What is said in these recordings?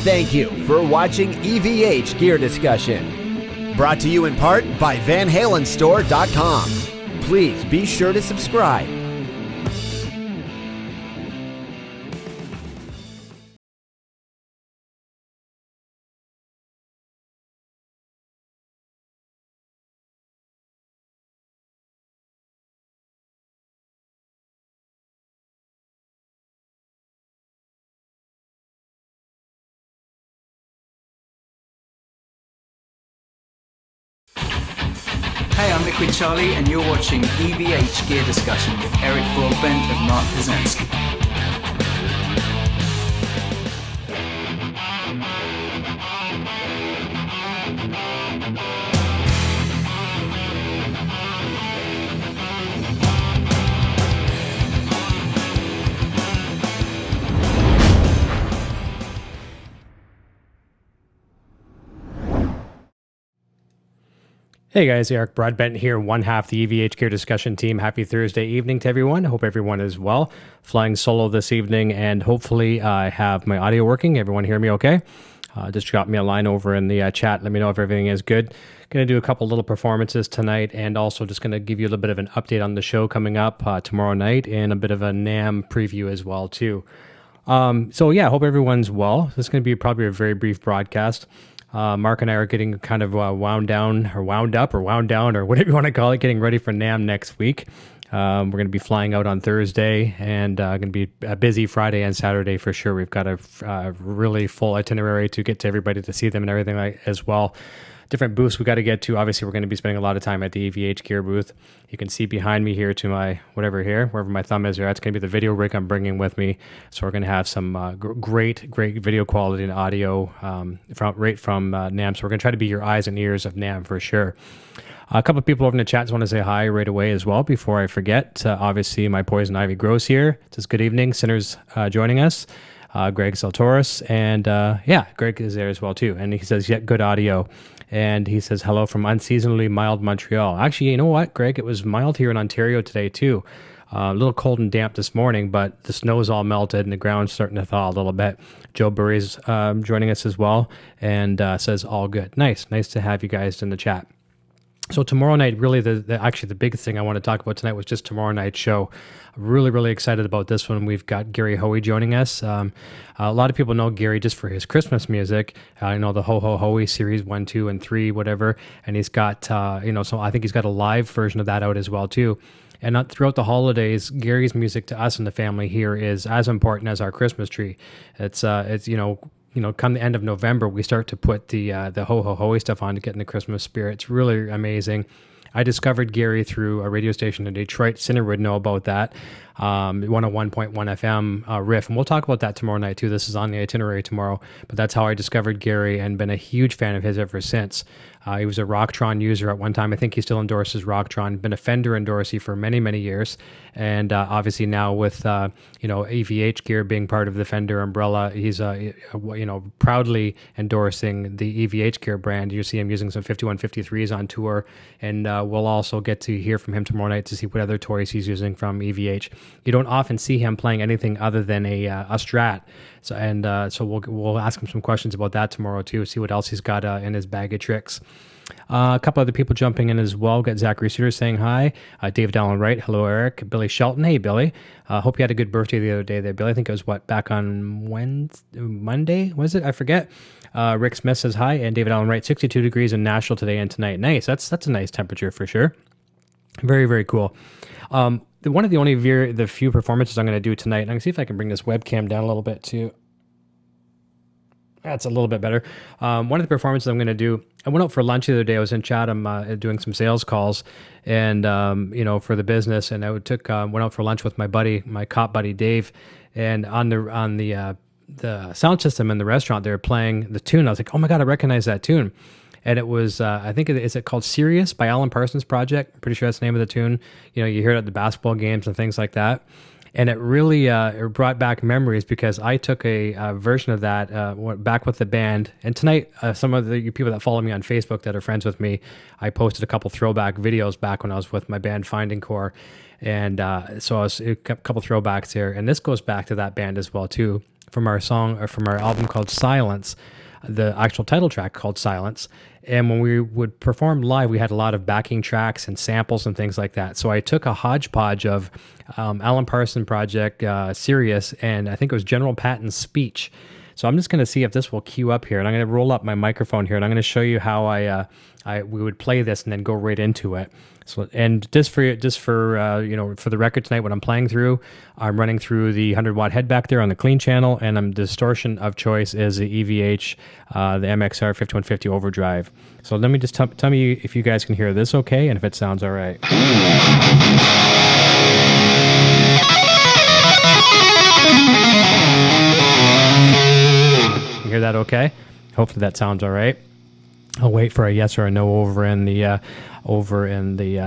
Thank you for watching EVH Gear Discussion. Brought to you in part by VanHalenStore.com. Please be sure to subscribe. Hey, I'm Liquid Charlie, and you're watching EVH Gear Discussion with Eric Broadbent and Mark Pazensky. Hey guys, Eric Broadbent here, one half the EVH Gear Discussion team. Happy Thursday evening to everyone. Hope everyone is well. Flying solo this evening, and hopefully I have my audio working. Everyone hear me okay? Just drop me a line over in the chat. Let me know if everything is good. Going to do a couple little performances tonight, and also just going to give you a little bit of an update on the show coming up tomorrow night, and a bit of a NAMM preview as well too. So yeah, hope everyone's well. This is going to be probably a very brief broadcast. Mark and I are getting kind of wound down or wound up or wound down or whatever you want to call it, getting ready for NAMM next week. We're going to be flying out on Thursday and going to be a busy Friday and Saturday for sure. We've got a really full itinerary to get to everybody to see them and everything like as well. Different booths we got to get to. Obviously, we're going to be spending a lot of time at the EVH Gear booth. You can see behind me here to my wherever my thumb is here. That's going to be the video rig I'm bringing with me. So we're going to have some great video quality and audio from NAMM. So we're going to try to be your eyes and ears of NAMM for sure. A couple of people over in the chat just want to say hi right away as well before I forget. Obviously, my Poison Ivy Grows here. It says good evening. Sinners joining us. Greg Saltoris, and Greg is there as well too. And he says, yeah, good audio. And he says, hello from unseasonably mild Montreal. Actually, you know what, Greg? It was mild here in Ontario today too. A little cold and damp this morning, but the snow's all melted and the ground's starting to thaw a little bit. Joe Burry's joining us as well, and says all good. Nice to have you guys in the chat. So tomorrow night, really, the biggest thing I want to talk about tonight was just tomorrow night's show. Really excited about this one. We've got Gary Hoey joining us. A lot of people know Gary just for his Christmas music. The Hoey series 1, 2, and 3, whatever. And he's got, so I think he's got a live version of that out as well too. And throughout the holidays, Gary's music to us and the family here is as important as our Christmas tree. It's come the end of November, we start to put the Hoey stuff on to get in the Christmas spirit. It's really amazing. I discovered Gary through a radio station in Detroit. Sinner would know about that. 101.1 FM riff. And we'll talk about that tomorrow night too. This is on the itinerary tomorrow. But that's how I discovered Gary and been a huge fan of his ever since. He was a Rocktron user at one time. I think he still endorses Rocktron. Been a Fender endorsee for many years. And obviously now with EVH Gear being part of the Fender umbrella, he's proudly endorsing the EVH Gear brand. You see him using some 5153s on tour, and we'll also get to hear from him tomorrow night to see what other toys he's using from EVH. You don't often see him playing anything other than a Strat. So we'll ask him some questions about that tomorrow too. See what else he's got in his bag of tricks. A couple other people jumping in as well. Got Zachary Suter saying hi. David Allen Wright. Hello, Eric. Billy Shelton. Hey, Billy. Hope you had a good birthday the other day there, Billy. I think it was back on Monday? Was it? I forget. Rick Smith says hi. And David Allen Wright. 62 degrees in Nashville today and tonight. Nice. That's a nice temperature for sure. Very cool. One of the few performances I'm going to do tonight, and I'm going to see if I can bring this webcam down a little bit too. That's a little bit better. One of the performances I'm going to do, I went out for lunch the other day. I was in Chatham doing some sales calls and, for the business. And I went out for lunch with my cop buddy, Dave. And on the sound system in the restaurant, they were playing the tune. I was like, oh my God, I recognize that tune. And it was, I think, is it called Sirius by Alan Parsons Project? I'm pretty sure that's the name of the tune. You hear it at the basketball games and things like that. And it really it brought back memories because I took a version of that went back with the band. And tonight, some of the people that follow me on Facebook that are friends with me, I posted a couple throwback videos back when I was with my band Finding Core. And so I was a couple throwbacks here. And this goes back to that band as well, too. from our song or from our album called Silence, the actual title track called Silence. And when we would perform live, we had a lot of backing tracks and samples and things like that. So I took a hodgepodge of Alan Parsons Project, Sirius, and I think it was General Patton's Speech. So I'm just going to see if this will queue up here, and I'm going to roll up my microphone here, and I'm going to show you how we would play this and then go right into it. So, and just for for the record tonight, what I'm playing through, I'm running through the 100-watt head back there on the clean channel, and the distortion of choice is the EVH, the MXR 5150 overdrive. So let me just tell me if you guys can hear this okay, and if it sounds all right. You hear that okay? Hopefully that sounds all right. I'll wait for a yes or a no over in the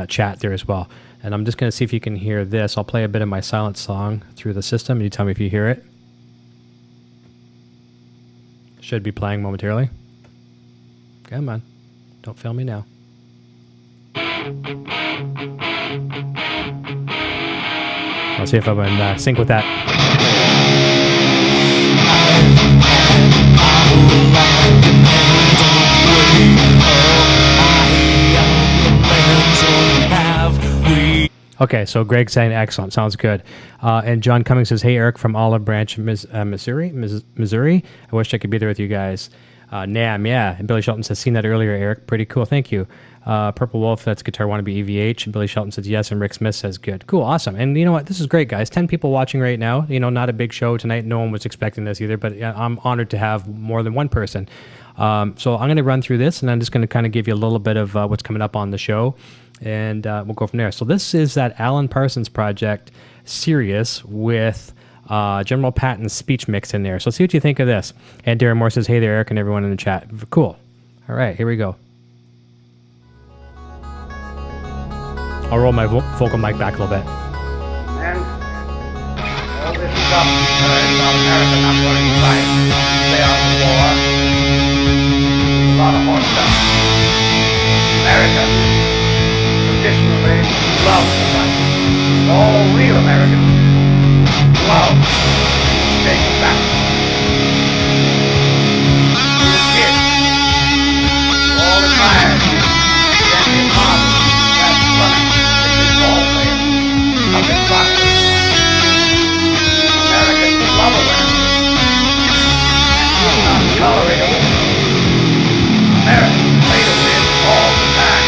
chat there as well. And I'm just going to see if you can hear this. I'll play a bit of my Silence song through the system, and you tell me if you hear it. Should be playing momentarily. Come on. Don't fail me now. I'll see if I'm in sync with that. Okay, so Greg's saying excellent. Sounds good. And John Cummings says, hey, Eric from Olive Branch, Missouri. I wish I could be there with you guys. NAMM, yeah. And Billy Shelton says, seen that earlier, Eric. Pretty cool. Thank you. Purple Wolf, that's Guitar Wannabe EVH. And Billy Shelton says yes, and Rick Smith says good. Cool, awesome. And you know what? This is great, guys. 10 people watching right now. You know, not a big show tonight. No one was expecting this either, but I'm honored to have more than one person. So I'm going to run through this, and I'm just going to kind of give you a little bit of what's coming up on the show, and we'll go from there. So this is that Alan Parsons Project, Sirius, with General Patton's Speech mix in there. So see what you think of this. And Darren Moore says, hey there, Eric, and everyone in the chat. Cool. All right, here we go. I'll roll my vocal mic back a little bit. And all this stuff about America not wanting to fight, stay out of the war, a lot of more stuff. Americans traditionally love to fight. All real Americans love to take it back. These kids, all admired, Daniel Martin, that's running. Ball player of this body. Americans love America and will not tolerate a war. Americans play to win all the time.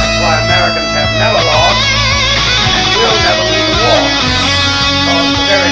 That's why Americans have never lost and will never lose a war, because the very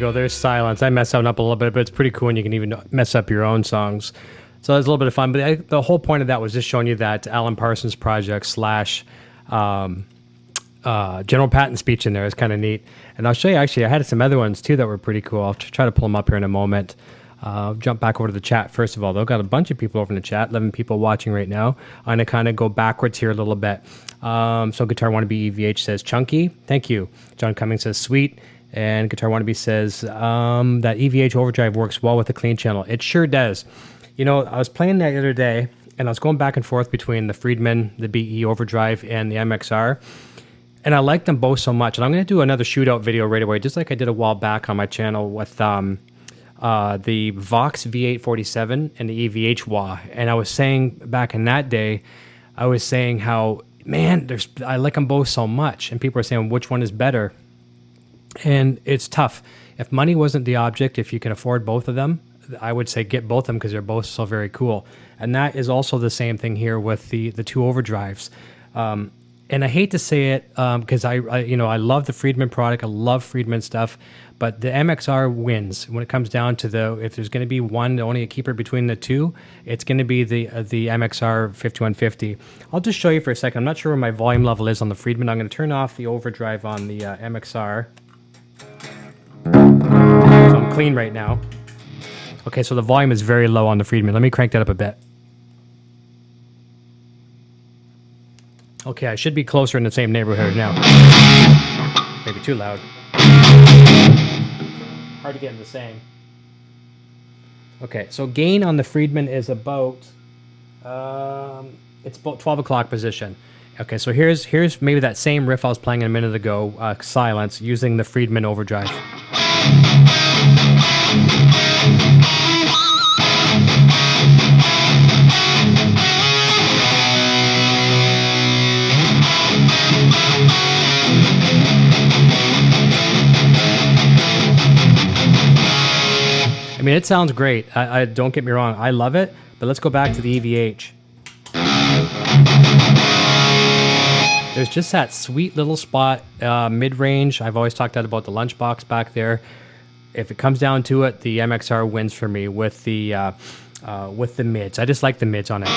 go. There's silence. I mess that up a little bit, but it's pretty cool, and you can even mess up your own songs. So it's a little bit of fun. But the whole point of that was just showing you that Alan Parsons project / General Patton speech in there is kind of neat. And I'll show you, actually, I had some other ones too that were pretty cool. I'll try to pull them up here in a moment. Jump back over to the chat first of all, though. Got a bunch of people over in the chat, 11 people watching right now. I'm going to kind of go backwards here a little bit. So Guitar Wannabe EVH says chunky. Thank you. John Cummings says sweet. And Guitar Wannabe says that EVH overdrive works well with the clean channel. It sure does. You know, I was playing that the other day, and I was going back and forth between the Friedman, the BE overdrive, and the MXR. And I like them both so much. And I'm going to do another shootout video right away, just like I did a while back on my channel with the Vox V847 and the EVH wah. And I was saying back in that day, I was saying how, man, I like them both so much. And people are saying, which one is better? And it's tough. If money wasn't the object, if you can afford both of them, I would say get both of them because they're both so very cool. And that is also the same thing here with the two overdrives. And I hate to say it because I love the Friedman product. I love Friedman stuff, but the MXR wins when it comes down to if there's going to be one, only a keeper between the two, it's going to be the MXR 5150. I'll just show you for a second. I'm not sure where my volume level is on the Friedman. I'm going to turn off the overdrive on the MXR. So I'm clean right now. Okay, so the volume is very low on the Friedman. Let me crank that up a bit. Okay, I should be closer in the same neighborhood now. Maybe too loud. Hard to get in the same. Okay, so gain on the Friedman is about, it's about 12 o'clock position. Okay, so here's maybe that same riff I was playing a minute ago, silence, using the Friedman overdrive. I mean, it sounds great. I don't get me wrong. I love it, but let's go back to the EVH. There's just that sweet little spot, mid-range. I've always talked about the lunchbox back there. If it comes down to it, the MXR wins for me with the mids. I just like the mids on it.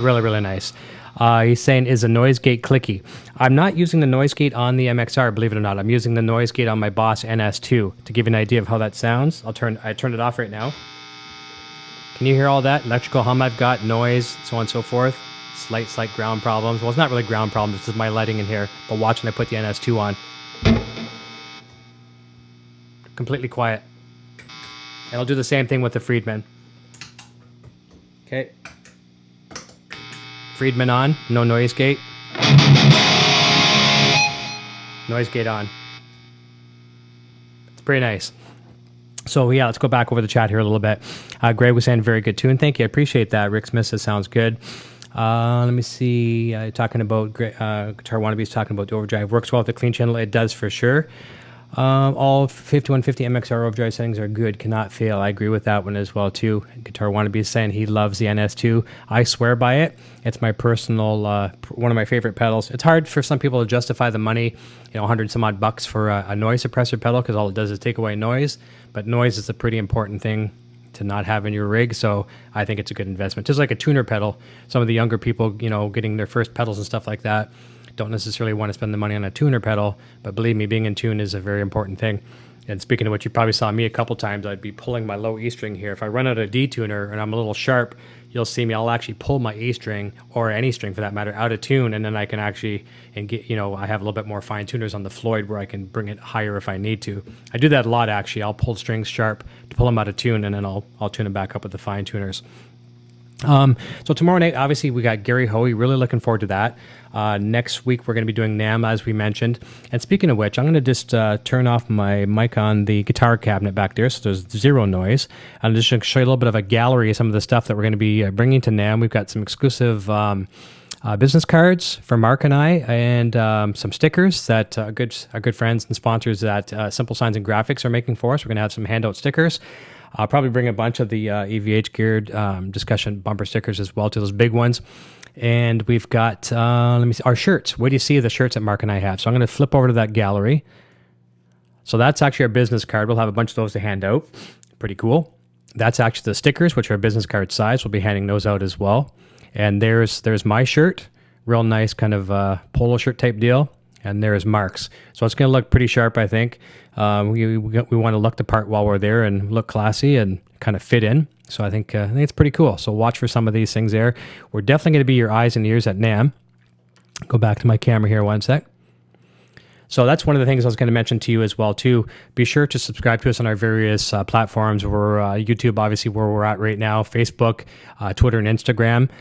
Really, really nice. He's saying, is a noise gate clicky? I'm not using the noise gate on the MXR, believe it or not. I'm using the noise gate on my Boss NS2 to give you an idea of how that sounds. I turned it off right now. Can you hear all that? Electrical hum I've got, noise, so on and so forth. Slight ground problems. Well, it's not really ground problems. This is my lighting in here. But watch when I put the NS2 on. Completely quiet. And I'll do the same thing with the Friedman. Okay. Friedman on, no noise gate. Noise gate on. It's pretty nice. So yeah, let's go back over the chat here a little bit. Greg was saying very good tune. Thank you, I appreciate that. Rick Smith says sounds good. Let me see. Talking about Guitar Wannabe's talking about the overdrive. Works well with the clean channel. It does for sure. All 5150 MXR overdrive settings are good. Cannot fail. I agree with that one as well too. Guitar Wannabe is saying he loves the NS2. I swear by it. It's my personal one of my favorite pedals. It's hard for some people to justify the money, 100 some odd bucks for a noise suppressor pedal because all it does is take away noise. But noise is a pretty important thing to not have in your rig, so I think it's a good investment. Just like a tuner pedal, some of the younger people, getting their first pedals and stuff like that, don't necessarily want to spend the money on a tuner pedal, but believe me, being in tune is a very important thing. And speaking of which, you probably saw me a couple times, I'd be pulling my low E string here. If I run out of D tuner and I'm a little sharp, you'll see me, I'll actually pull my E string, or any string for that matter, out of tune, and then I can actually, get, I have a little bit more fine tuners on the Floyd where I can bring it higher if I need to. I do that a lot actually. I'll pull strings sharp to pull them out of tune, and then I'll tune them back up with the fine tuners. So tomorrow night, obviously, we got Gary Hoey. Really looking forward to that. Next week, we're going to be doing NAMM, as we mentioned. And speaking of which, I'm going to just turn off my mic on the guitar cabinet back there, so there's zero noise. I'm just going to show you a little bit of a gallery of some of the stuff that we're going to be bringing to NAMM. We've got some exclusive business cards for Mark and I, and some stickers that our good friends and sponsors at Simple Signs and Graphics are making for us. We're going to have some handout stickers. I'll probably bring a bunch of the EVH gear discussion bumper stickers as well, to those big ones. And we've got, let me see, our shirts. What do you see the shirts that Mark and I have? So I'm going to flip over to that gallery. So that's actually our business card. We'll have a bunch of those to hand out. Pretty cool. That's actually the stickers, which are business card size. We'll be handing those out as well. And there's my shirt. Real nice kind of polo shirt type deal. And there's Mark's. So it's going to look pretty sharp, I think. We want to look the part while we're there and look classy and kind of fit in. So I think it's pretty cool. So watch for some of these things there. We're definitely going to be your eyes and ears at NAMM. Go back to my camera here one sec. So that's one of the things I was going to mention to you as well too. Be sure to subscribe to us on our various platforms. We're YouTube, obviously, where we're at right now, Facebook, Twitter, and Instagram.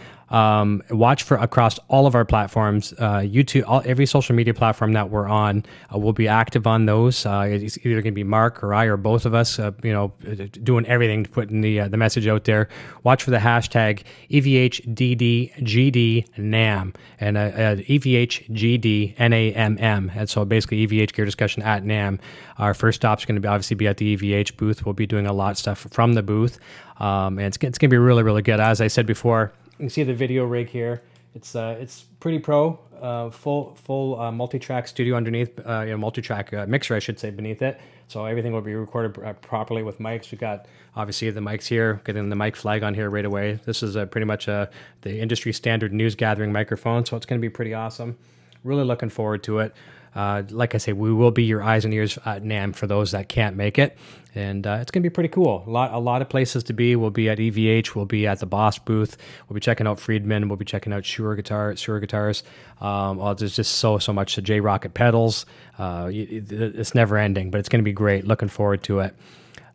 Watch for across all of our platforms, YouTube, every social media platform that we're on. We'll be active on those. It's either going to be Mark or I or both of us, doing everything to put in the message out there. Watch for the hashtag EVHDDGDNAMM and EVHGDNAMM. And so basically EVH Gear Discussion at NAMM. Our first stop is going to obviously be at the EVH booth. We'll be doing a lot of stuff from the booth. And it's going to be really, really good. As I said before, you can see the video rig here. It's pretty pro, full multi-track studio underneath, multi-track mixer, I should say, beneath it. So everything will be recorded properly with mics. We've got obviously the mics here, getting the mic flag on here right away. This is pretty much the industry standard news gathering microphone, so it's going to be pretty awesome. Really looking forward to it. Like I say, we will be your eyes and ears at NAMM for those that can't make it. And it's going to be pretty cool. A lot of places to be. We'll be at EVH. We'll be at the Boss booth. We'll be checking out Friedman. We'll be checking out Shure guitars. There's just so much. The J-Rocket pedals. It's never ending, but it's going to be great. Looking forward to it.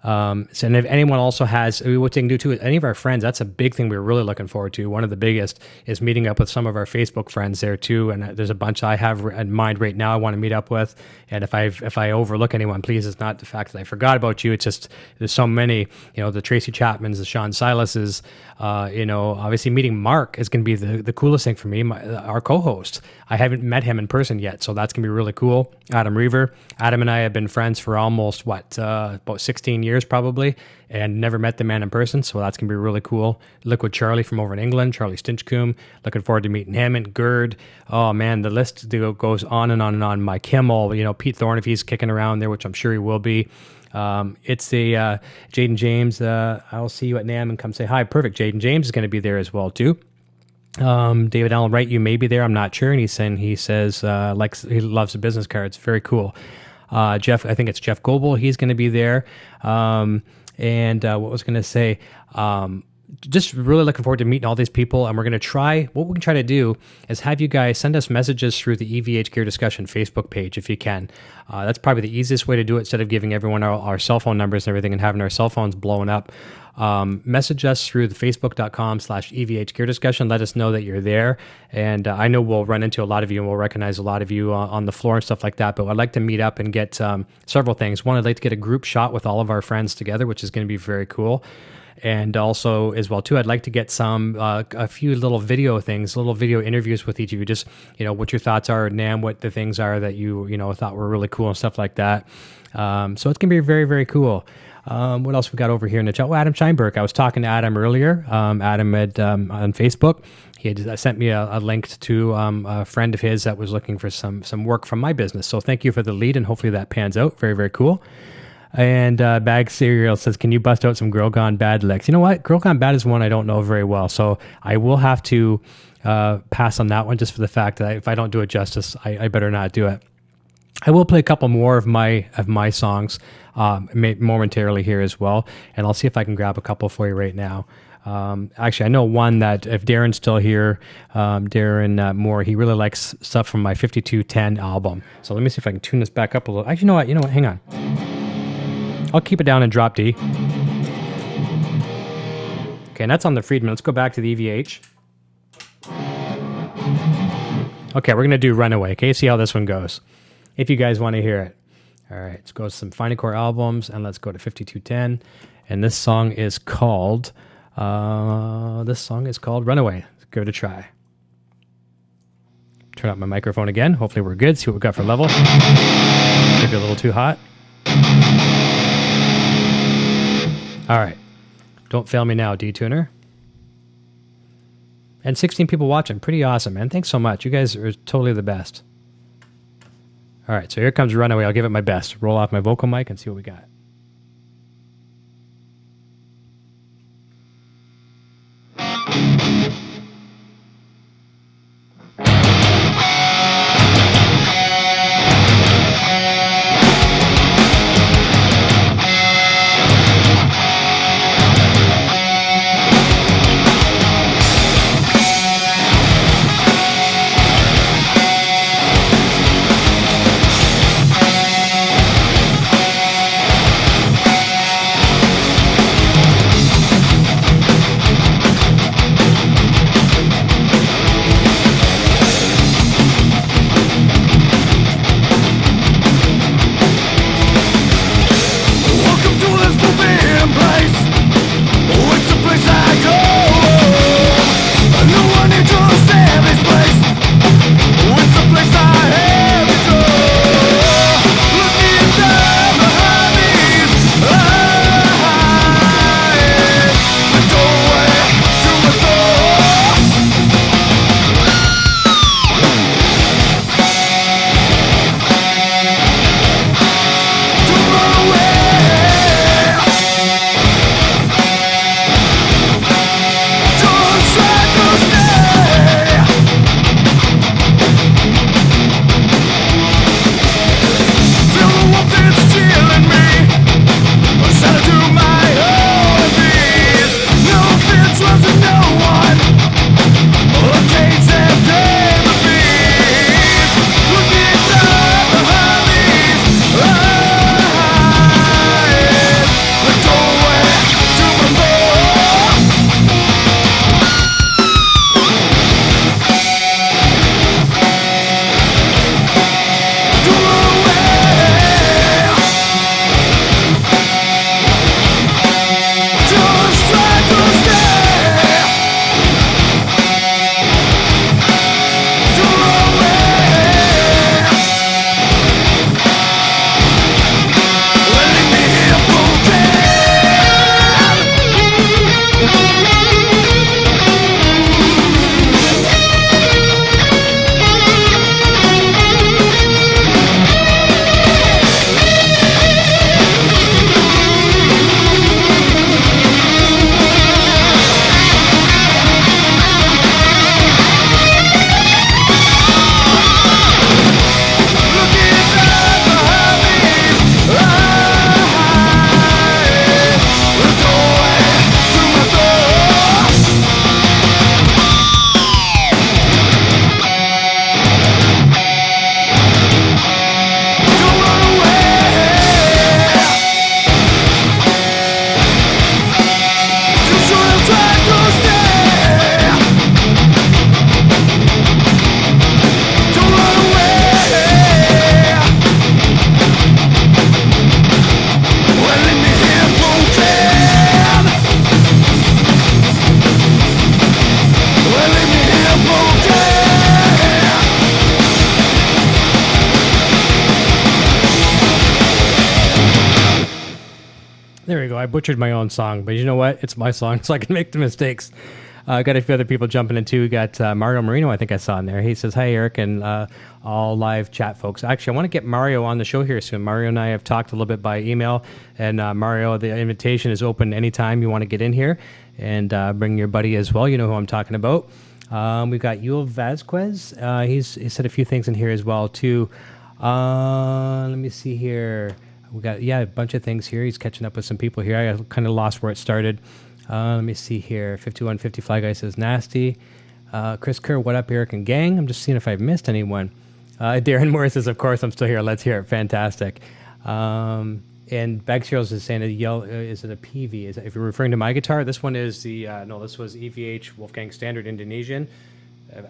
And if anyone also has, what they can do too, any of our friends, that's a big thing we're really looking forward to. One of the biggest is meeting up with some of our Facebook friends there too. And there's a bunch I have in mind right now I want to meet up with. And if I overlook anyone, please, it's not the fact that I forgot about you. It's just, there's so many, the Tracy Chapmans, the Sean Silases, obviously meeting Mark is going to be the coolest thing for me, our co-host. I haven't met him in person yet, so that's going to be really cool. Adam Reaver. Adam and I have been friends for almost, about 16 years probably, and never met the man in person, so that's going to be really cool. Liquid Charlie from over in England, Charlie Stinchcombe. Looking forward to meeting him. And Gerd. Oh, man, the list goes on and on and on. Mike Kimmel, Pete Thorne, if he's kicking around there, which I'm sure he will be. It's Jaden James. I'll see you at NAMM and come say hi. Perfect. Jaden James is going to be there as well, too. David Allen Wright, you may be there. I'm not sure. And he says he loves the business cards. Very cool. Jeff, I think it's Jeff Goebel. He's going to be there. What was going to say? Just really looking forward to meeting all these people. And what we can try to do is have you guys send us messages through the EVH Gear Discussion Facebook page if you can. That's probably the easiest way to do it instead of giving everyone our cell phone numbers and everything and having our cell phones blowing up. Message us through the facebook.com/EVH Gear Discussion. Let us know that you're there. And I know we'll run into a lot of you and we'll recognize a lot of you on the floor and stuff like that. But I'd like to meet up and get several things. One, I'd like to get a group shot with all of our friends together, which is going to be very cool. And also, as well, too, I'd like to get a few little video things, little video interviews with each of you. Just, what your thoughts are at NAMM, what the things are that you thought were really cool and stuff like that. So it's going to be very, very cool. What else we got over here in the chat? Well, Adam Scheinberg. I was talking to Adam earlier. Adam had on Facebook. He had sent me a link to a friend of his that was looking for some work from my business. So thank you for the lead, and hopefully that pans out. Very, very cool. And Bag Cereal says, can you bust out some Girl Gone Bad licks? You know what? Girl Gone Bad is one I don't know very well, so I will have to pass on that one just for the fact that if I don't do it justice, I better not do it. I will play a couple more of my songs momentarily here as well, and I'll see if I can grab a couple for you right now. Actually, I know one that if Darren's still here, Darren Moore, he really likes stuff from my 5210 album. So let me see if I can tune this back up a little. Actually, you know what? Hang on. I'll keep it down and drop D. Okay, and that's on the Friedman. Let's go back to the EVH. Okay, we're going to do Runaway. Okay, see how this one goes. If you guys want to hear it. All right, let's go to some Final Core albums, and let's go to 5210. And this song is called Runaway. Let's give it a try. Turn up my microphone again. Hopefully we're good. See what we got for level. Maybe a little too hot. All right. Don't fail me now, D-Tuner. And 16 people watching. Pretty awesome, man. Thanks so much. You guys are totally the best. All right, so here comes Runaway. I'll give it my best. Roll off my vocal mic and see what we got. There we go. I butchered my own song, but you know what? It's my song, so I can make the mistakes. I got a few other people jumping in too. We got Mario Marino, I think I saw in there. He says, hi, Eric, and all live chat folks. Actually, I want to get Mario on the show here soon. Mario and I have talked a little bit by email, and Mario, the invitation is open anytime you want to get in here, and bring your buddy as well. You know who I'm talking about. We've got Yul Vasquez. He said a few things in here as well, too. Let me see here. We got, a bunch of things here. He's catching up with some people here. I kind of lost where it started. Let me see here. 5150 Fly Guy says, nasty. Chris Kerr, what up, Eric and gang? I'm just seeing if I've missed anyone. Darren Moore says, of course, I'm still here. Let's hear it. Fantastic. And Bag Cereals is saying, is it a PV? If you're referring to my guitar, this one is the, this was EVH Wolfgang Standard Indonesian.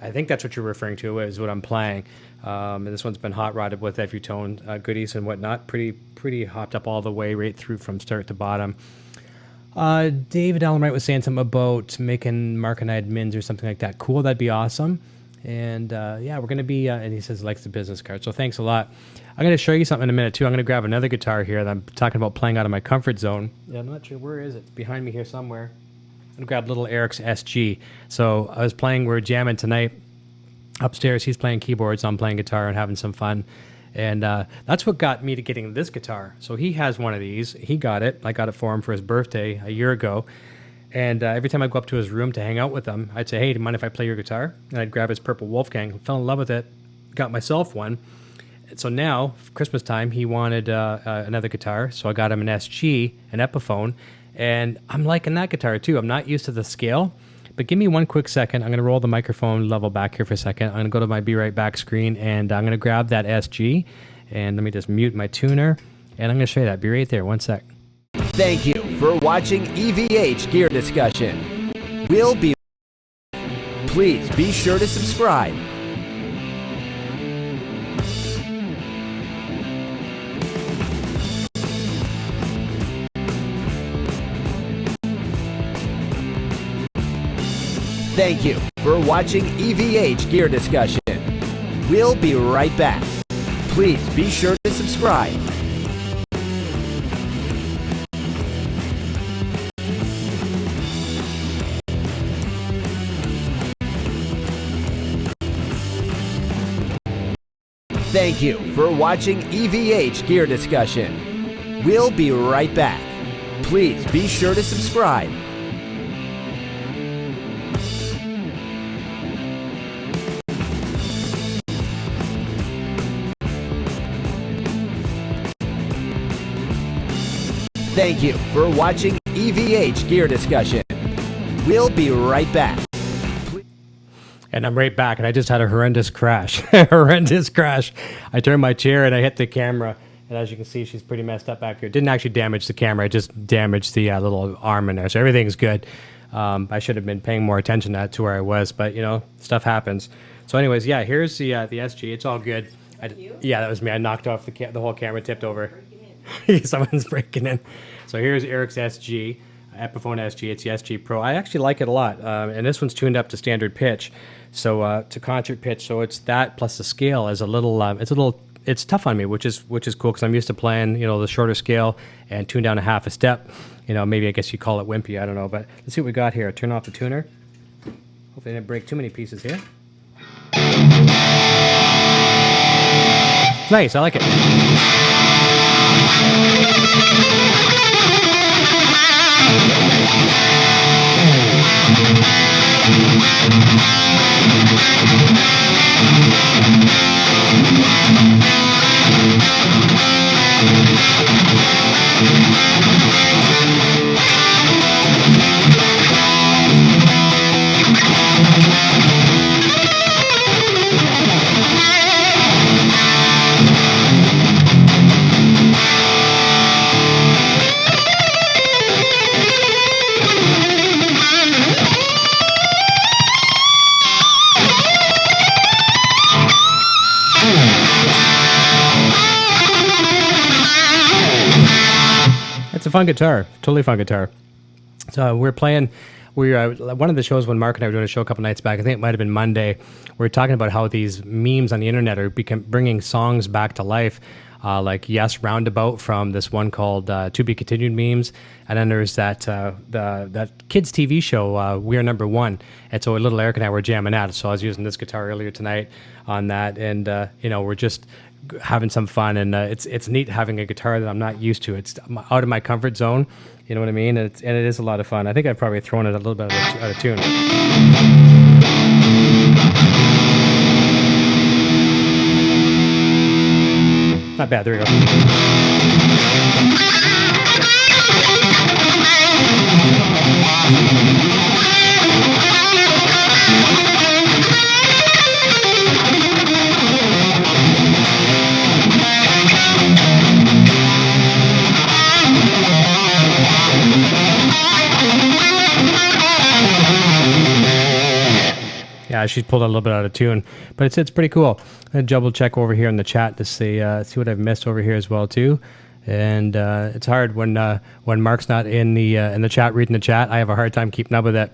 I think that's what you're referring to, is what I'm playing. And this one's been hot rodded with Evutone goodies and whatnot. Pretty hopped up all the way right through from start to bottom. David Allen Wright was saying something about making Markinide mins or something like that. Cool, that'd be awesome. And yeah, we're going to be, and he says he likes the business card. So thanks a lot. I'm going to show you something in a minute too. I'm going to grab another guitar here that I'm talking about playing out of my comfort zone. Yeah, I'm not sure, where is it? It's behind me here somewhere. I'm going to grab little Eric's SG. So I was playing, we're jamming tonight upstairs. He's playing keyboards, I'm playing guitar and having some fun. And that's what got me to getting this guitar. So he has one of these. He got it. I got it for him for his birthday a year ago. And every time I go up to his room to hang out with him, I'd say, hey, do you mind if I play your guitar? And I'd grab his purple Wolfgang. Fell in love with it. Got myself one. And so now, for Christmas time, he wanted another guitar. So I got him an SG, an Epiphone. And I'm liking that guitar too. I'm not used to the scale. But give me one quick second. I'm going to roll the microphone level back here for a second. I'm going to go to my Be Right Back screen. And I'm going to grab that SG. And let me just mute my tuner. And I'm going to show you that. Be right there. One sec. Thank you for watching EVH Gear Discussion. We'll be. Please be sure to subscribe. Thank you for watching EVH Gear Discussion. We'll be right back. Please be sure to subscribe. Thank you for watching EVH Gear Discussion. We'll be right back. Please be sure to subscribe. Thank you for watching EVH Gear Discussion. We'll be right back. And I'm right back, and I just had a horrendous crash. Horrendous crash. I turned my chair, and I hit the camera, and as you can see, she's pretty messed up back here. Didn't actually damage the camera. It just damaged the little arm in there, so everything's good. I should have been paying more attention to where I was, but, you know, stuff happens. So anyways, yeah, here's the SG. It's all good. Yeah, that was me. I knocked off the whole camera, tipped over. Someone's breaking in. So here's Eric's SG. Epiphone SG. It's the SG Pro. I actually like it a lot, and this one's tuned up to standard pitch, so to concert pitch. So it's that plus the scale is a little. It's tough on me, which is cool because I'm used to playing, you know, the shorter scale and tune down a half a step. You know, maybe I guess you call it wimpy. I don't know, but let's see what we got here. Turn off the tuner. Hopefully I didn't break too many pieces here. Nice. I like it. It's a fun guitar, totally fun guitar. So we're playing. One of the shows when Mark and I were doing a show a couple nights back. I think it might have been Monday. We were talking about how these memes on the internet are bringing songs back to life, like "Yes Roundabout" from this one called "To Be Continued" memes, and then there's that that kids TV show "We're Number One." And so little Eric and I were jamming at it. So I was using this guitar earlier tonight on that, and you know, we're just having some fun, and it's neat having a guitar that I'm not used to. It's out of my comfort zone, you know what I mean? And it is a lot of fun. I think I've probably thrown it a little bit out of tune. Not bad. There we go. Yeah, she's pulled a little bit out of tune, but it's pretty cool. I double check over here in the chat to see what I've missed over here as well too. And it's hard when Mark's not in the chat reading the chat. I have a hard time keeping up with it.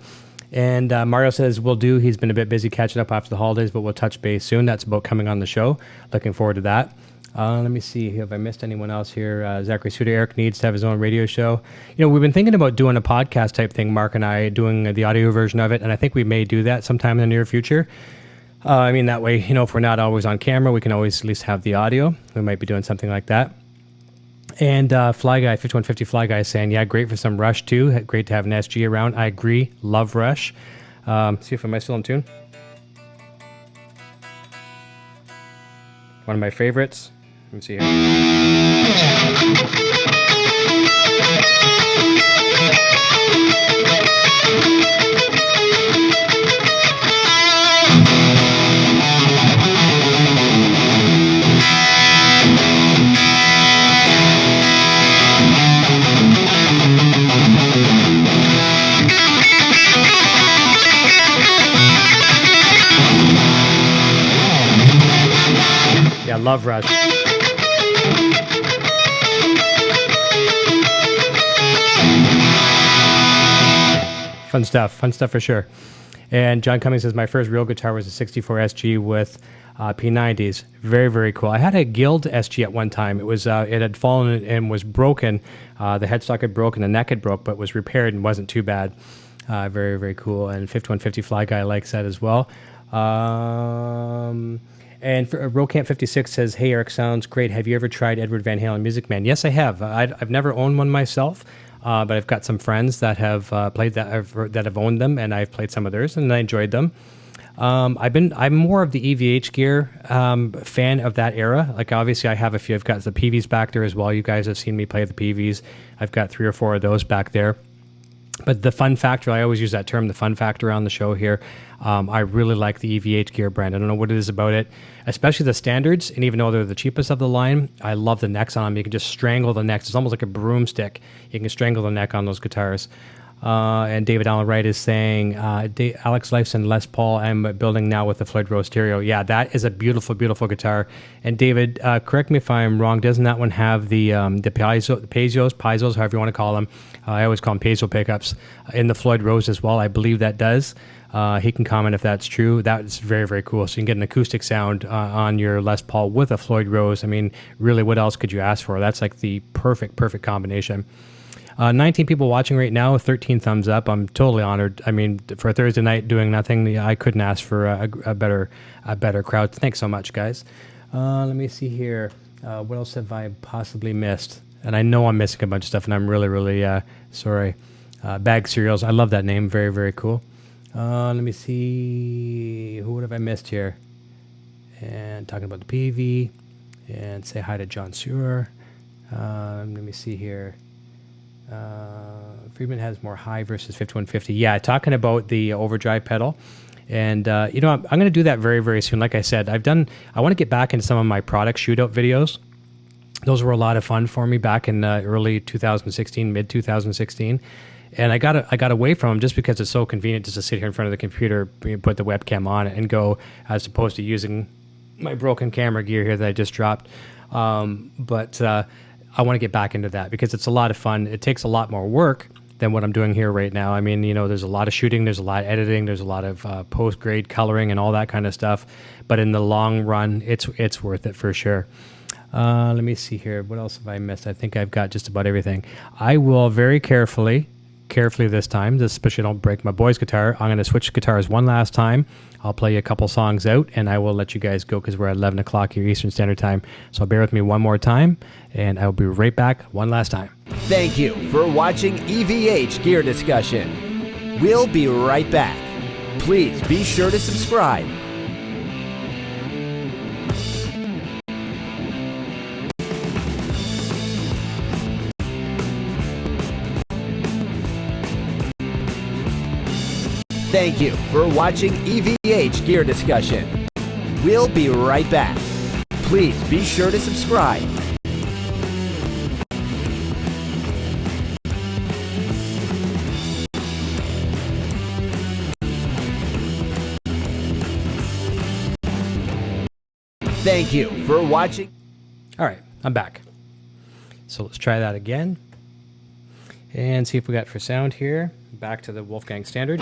And Mario says, will do. He's been a bit busy catching up after the holidays, but we'll touch base soon. That's about coming on the show. Looking forward to that. Let me see. Have I missed anyone else here? Zachary Suter, Eric needs to have his own radio show. We've been thinking about doing a podcast type thing, Mark and I, doing the audio version of it, and I think we may do that sometime in the near future. That way, if we're not always on camera, we can always at least have the audio. We might be doing something like that. And Fly Guy, 5150 Fly Guy is saying, yeah, great for some Rush too. Great to have an SG around. I agree. Love Rush. See if am I still in tune? One of my favorites. Let me see here. Yeah, love Rush. Fun stuff for sure. And John Cummings says, my first real guitar was a 64 SG with P90s. Very, very cool. I had a Guild SG at one time. It was it had fallen and was broken. The headstock had broken, the neck had broke, but was repaired and wasn't too bad. Very, very cool. And 5150 Fly Guy likes that as well. And for, Rocamp 56 says, hey, Eric, sounds great. Have you ever tried Edward Van Halen Music Man? Yes, I have. I've never owned one myself, but I've got some friends that have played that have owned them, and I've played some of theirs, and I enjoyed them. I'm more of the EVH gear fan of that era. Like, obviously, I have a few. I've got the PVs back there as well. You guys have seen me play the PVs. I've got 3 or 4 of those back there. But the fun factor, I always use that term, the fun factor on the show here. I really like the EVH gear brand. I don't know what it is about it, especially the standards. And even though they're the cheapest of the line, I love the necks on them. You can just strangle the necks. It's almost like a broomstick. You can strangle the neck on those guitars. And David Allen Wright is saying, Alex Lifeson Les Paul, I'm building now with the Floyd Rose stereo. Yeah, that is a beautiful, beautiful guitar. And David, correct me if I'm wrong, doesn't that one have the piezo's, however you want to call them? I always call them piezo pickups in the Floyd Rose as well. I believe that does. He can comment if that's true. That's very, very cool. So you can get an acoustic sound on your Les Paul with a Floyd Rose. I mean, really, what else could you ask for? That's like the perfect combination. 19 people watching right now, 13 thumbs up. I'm totally honored. I mean, for a Thursday night doing nothing, I couldn't ask for a better crowd. Thanks so much, guys. Let me see here. What else have I possibly missed? And I know I'm missing a bunch of stuff, and I'm really, really sorry. Bag Cereals. I love that name. Very, very cool. Let me see. Who would have I missed here? And talking about the PV. And say hi to John Sewer. Let me see here. Friedman has more high versus 5150. Yeah, talking about the overdrive pedal. And, I'm going to do that very, very soon. Like I said, I want to get back into some of my product shootout videos. Those were a lot of fun for me back in early 2016, mid 2016. And I got away from them just because it's so convenient just to sit here in front of the computer, put the webcam on it and go, as opposed to using my broken camera gear here that I just dropped. But I want to get back into that because it's a lot of fun. It takes a lot more work than what I'm doing here right now. I mean, there's a lot of shooting, there's a lot of editing, there's a lot of post-grade coloring and all that kind of stuff. But in the long run, it's worth it for sure. Let me see here. What else have I missed? I think I've got just about everything. I will very carefully this time, especially don't break my boy's guitar. I'm going to switch guitars one last time. I'll play you a couple songs out, and I will let you guys go because we're at 11 o'clock here Eastern Standard Time. So bear with me one more time, and I'll be right back one last time. Thank you for watching EVH Gear Discussion. We'll be right back. Please be sure to subscribe. Thank you for watching EVH Gear Discussion. We'll be right back. Please be sure to subscribe. Thank you for watching. All right, I'm back. So let's try that again and see if we got for sound here. back to the Wolfgang Standard.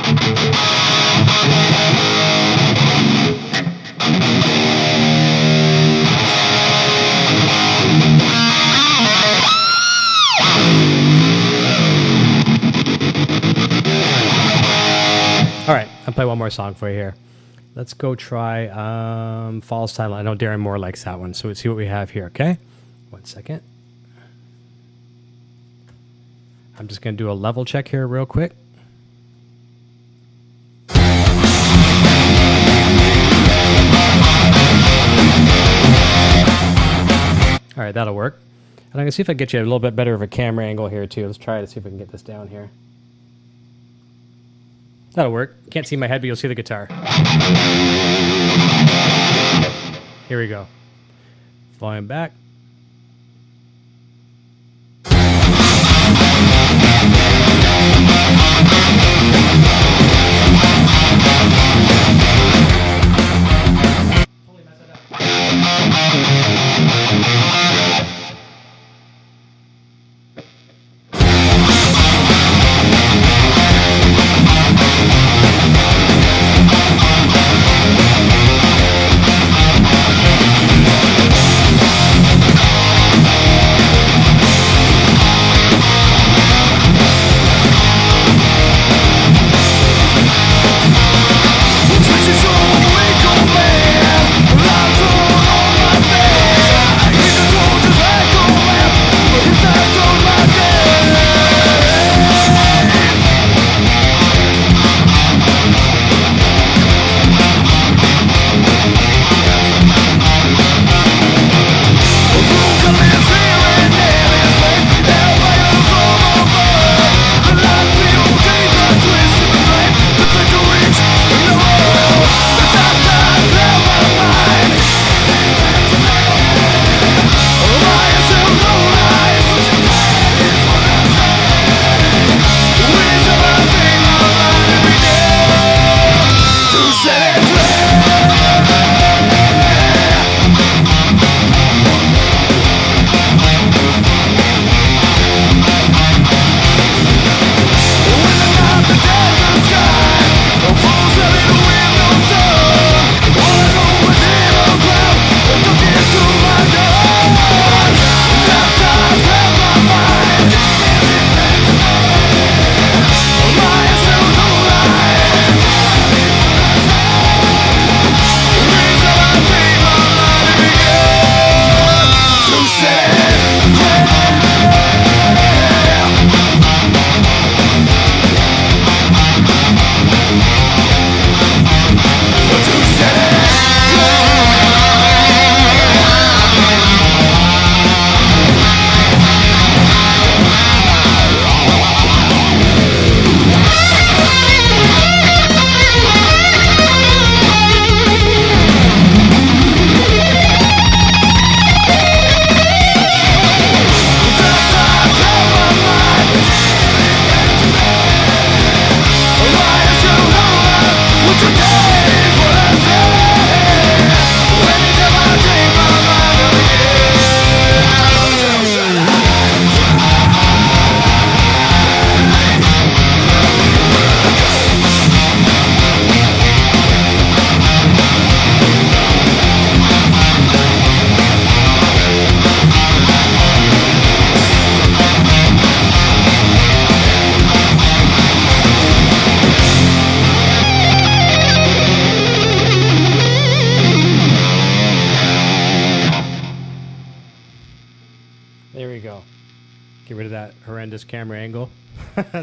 All right, I'll play one more song for you here. Let's go try Falls Title. I know Darren Moore likes that one, so let's see what we have here, okay? 1 second. I'm just going to do a level check here real quick. All right, that'll work. And I'm going to see if I can get you a little bit better of a camera angle here, too. Let's try to see if I can get this down here. That'll work. Can't see my head, but you'll see the guitar. Here we go. Volume back. Get rid of that horrendous camera angle.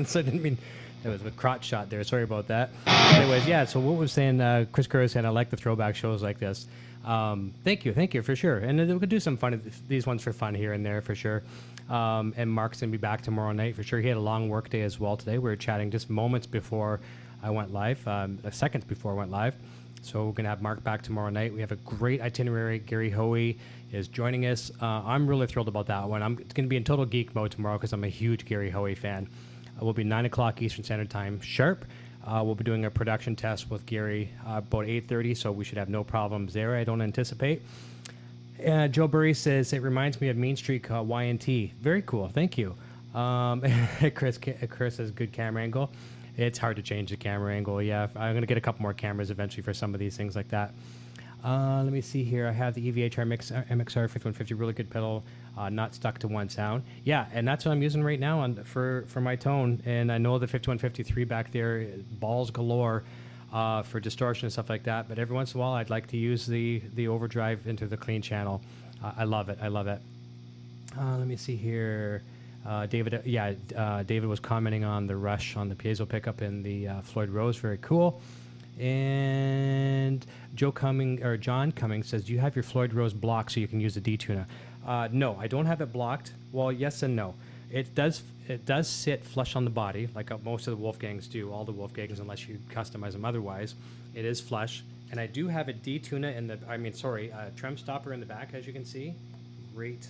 So I didn't mean it was a crotch shot there. Sorry about that. Anyways, yeah. So what was saying? Chris Kerr saying I like the throwback shows like this. Thank you for sure. And we could do some fun these ones for fun here and there for sure. And Mark's gonna be back tomorrow night for sure. He had a long work day as well today. We were chatting just moments before I went live, seconds before I went live. So we're gonna have Mark back tomorrow night. We have a great itinerary. Gary Hoey is joining us. I'm really thrilled about that one. It's gonna be in total geek mode tomorrow because I'm a huge Gary Hoey fan. We'll be 9 o'clock Eastern Standard Time sharp. We'll be doing a production test with Gary about 8:30, so we should have no problems there. I don't anticipate. Joe Burry says it reminds me of Mean Street Y&T. Very cool. Thank you. Chris has good camera angle. It's hard to change the camera angle. Yeah, I'm going to get a couple more cameras eventually for some of these things like that. Let me see here. I have the EVH MXR 5150, really good pedal, not stuck to one sound. Yeah, and that's what I'm using right now for my tone. And I know the 5153 back there, balls galore for distortion and stuff like that. But every once in a while, I'd like to use the overdrive into the clean channel. I love it. I love it. Let me see here. David, David was commenting on the Rush on the piezo pickup in the Floyd Rose. Very cool. And John Cummings says, do you have your Floyd Rose blocked so you can use the D-tuner? No, I don't have it blocked. Well, yes and no. It does sit flush on the body, like most of the Wolfgangs do, all the Wolfgangs, unless you customize them otherwise. It is flush. And I do have a D-tuner trem stopper in the back, as you can see. Great.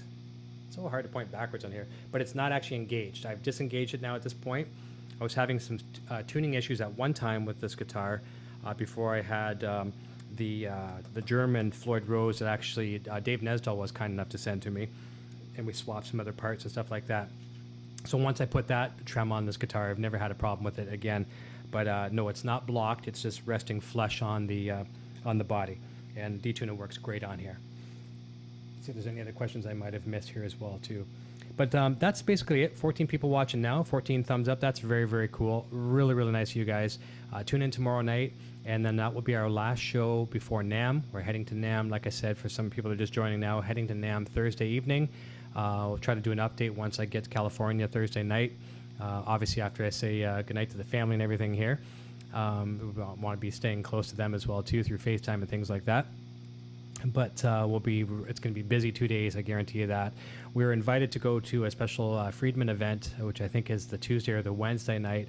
It's so hard to point backwards on here, but it's not actually engaged. I've disengaged it now at this point. I was having some tuning issues at one time with this guitar before I had the German Floyd Rose that actually Dave Nesdahl was kind enough to send to me, and we swapped some other parts and stuff like that. So once I put that trem on this guitar, I've never had a problem with it again. But no, it's not blocked. It's just resting flush on the body, and D-tuner works great on here. Let's see if there's any other questions I might have missed here as well too. But that's basically it. 14 people watching now, 14 thumbs up. That's very, very cool. Really, really nice of you guys. Tune in tomorrow night, and then that will be our last show before NAMM. We're heading to NAMM, like I said, for some people that are just joining now, heading to NAMM Thursday evening. We'll try to do an update once I get to California Thursday night. Obviously, after I say goodnight to the family and everything here. We want to be staying close to them as well, too, through FaceTime and things like that. But it's going to be busy 2 days, I guarantee you that. We're invited to go to a special Friedman event, which I think is the Tuesday or the Wednesday night.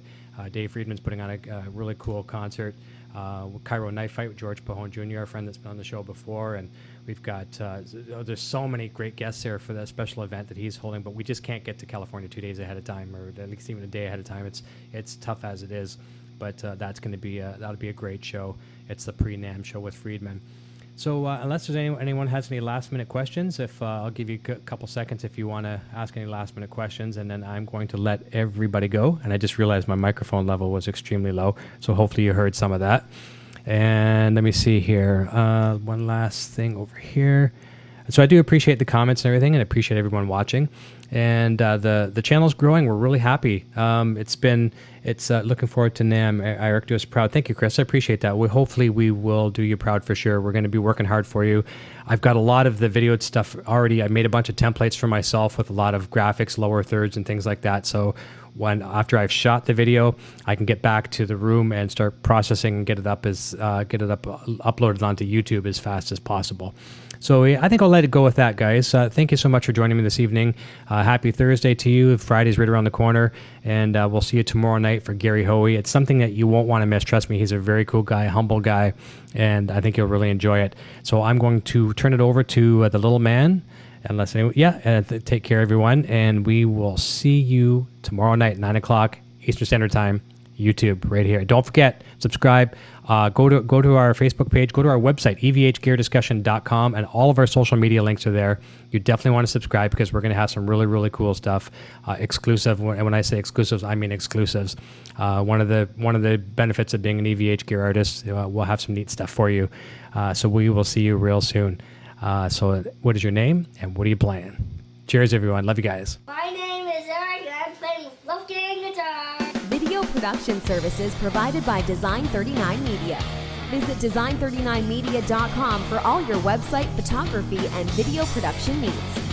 Dave Friedman's putting on a really cool concert. Cairo Knife Fight with George Pahone Jr., our friend that's been on the show before. And we've got, there's so many great guests there for that special event that he's holding, but we just can't get to California 2 days ahead of time, or at least even a day ahead of time. It's tough as it is, but that's going to be that'll be a great show. It's the pre-NAMM show with Friedman. So unless there's anyone has any last-minute questions, I'll give you a couple seconds if you want to ask any last-minute questions, and then I'm going to let everybody go. And I just realized my microphone level was extremely low, so hopefully you heard some of that. And let me see here. One last thing over here. So I do appreciate the comments and everything, and appreciate everyone watching. And the channel's growing. We're really happy. It's looking forward to NAMM. Eric, do us proud. Thank you, Chris. I appreciate that. Hopefully we will do you proud for sure. We're going to be working hard for you. I've got a lot of the video stuff already. I made a bunch of templates for myself with a lot of graphics, lower thirds, and things like that. So after I've shot the video, I can get back to the room and start processing and get it uploaded onto YouTube as fast as possible. So I think I'll let it go with that, guys. Thank you so much for joining me this evening. Happy Thursday to you. Friday's right around the corner, and we'll see you tomorrow night for Gary Hoey. It's something that you won't want to miss. Trust me, he's a very cool guy, humble guy, and I think you'll really enjoy it. So I'm going to turn it over to the little man. Take care, everyone, and we will see you tomorrow night, 9 o'clock Eastern Standard Time, YouTube, right here. Don't forget, subscribe. Go to our Facebook page. Go to our website, evhgeardiscussion.com, and all of our social media links are there. You definitely want to subscribe because we're going to have some really, really cool stuff, exclusive. And when I say exclusives, I mean exclusives. One of the benefits of being an EVH gear artist, we'll have some neat stuff for you. So we will see you real soon. So what is your name and what are you playing? Cheers, everyone. Love you guys. My name is Eric and I'm playing Wolfgang guitar. Video production services provided by Design 39 Media. Visit design39media.com for all your website, photography, and video production needs.